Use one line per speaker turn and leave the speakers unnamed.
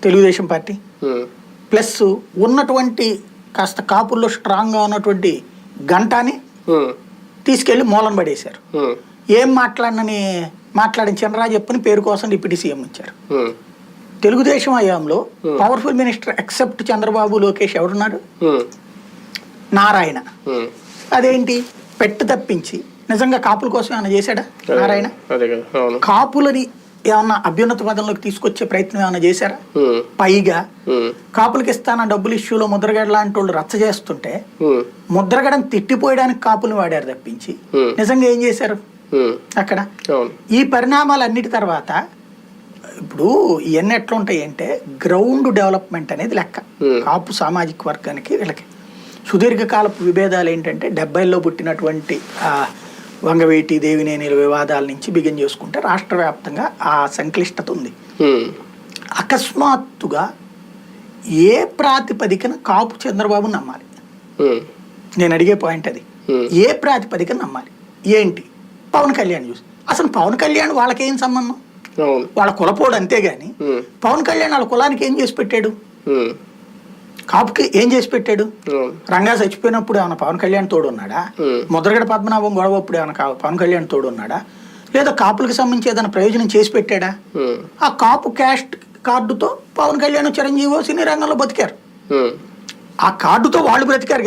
Telugu Desam party. Plus ఉన్నటువంటి కాస్త కాపుల్లో స్ట్రాంగ్గా ఉన్నటువంటి గంటాని తీసుకెళ్లి మూలన పడేశారు. ఏం మాట్లాడిన చినరాజప్పని పేరు కోసం డిప్యూటీ సీఎం ఇచ్చారు. తెలుగుదేశం హయాంలో powerful minister except Chandrababu Lokesh ఎవరున్నారు? నారాయణ. అదేంటి పెట్టు తప్పించి నిజంగా కాపుల కోసం ఏమైనా చేశాడా నారాయణ? కాపులని ఏమన్నా అభ్యున్నత పదంలోకి తీసుకొచ్చే ప్రయత్నం ఏమైనా చేశారా? పైగా కాపులకి ఇస్తాన డబ్బులు ఇష్యూలో ముద్రగడ లాంటి వాళ్ళు రచ్చ చేస్తుంటే ముద్రగడని తిట్టిపోయడానికి కాపులు వాడారు తప్పించి నిజంగా ఏం చేశారు అక్కడ? ఈ పరిణామాలన్నిటి తర్వాత ఇప్పుడు ఇవన్నీ ఎట్లా ఉంటాయి అంటే గ్రౌండ్ డెవలప్మెంట్ అనేది లెక్క. కాపు సామాజిక వర్గానికి వీళ్ళకి సుదీర్ఘకాలపు విభేదాలు ఏంటంటే 70లో పుట్టినటువంటి వంగవీటి దేవినేనిల వివాదాల నుంచి బిగిన్ చేసుకుంటే రాష్ట్ర వ్యాప్తంగా ఆ సంక్లిష్టత ఉంది. అకస్మాత్తుగా ఏ ప్రాతిపదికన కాపు చంద్రబాబు నమ్మాలి? నేను అడిగే పాయింట్ అది. ఏ ప్రాతిపదికన నమ్మాలి? ఏంటి? పవన్ కళ్యాణ్ చూసి అసలు పవన్ కళ్యాణ్ వాళ్ళకేం సంబంధం? వాళ్ళ కులపోడు అంతేగాని పవన్ కళ్యాణ్ వాళ్ళ కులానికి ఏం చేసి పెట్టాడు? కాపుకి ఏం చేసి పెట్టాడు? రంగా చచ్చిపోయినప్పుడు ఏమైనా పవన్ కళ్యాణ్ తోడు ఉన్నాడా? ముద్రగడ పద్మనాభం గొడవప్పుడు ఏమైనా పవన్ కళ్యాణ్ తోడు ఉన్నాడా? లేదా కాపులకు సంబంధించి ఏదైనా ప్రయోజనం చేసి పెట్టాడా? ఆ కాపు క్యాస్ట్ కార్డుతో పవన్ కళ్యాణ్ చిరంజీవి సినీ రంగంలో బతికారు. ఆ కార్డుతో వాళ్ళు బ్రతికారు.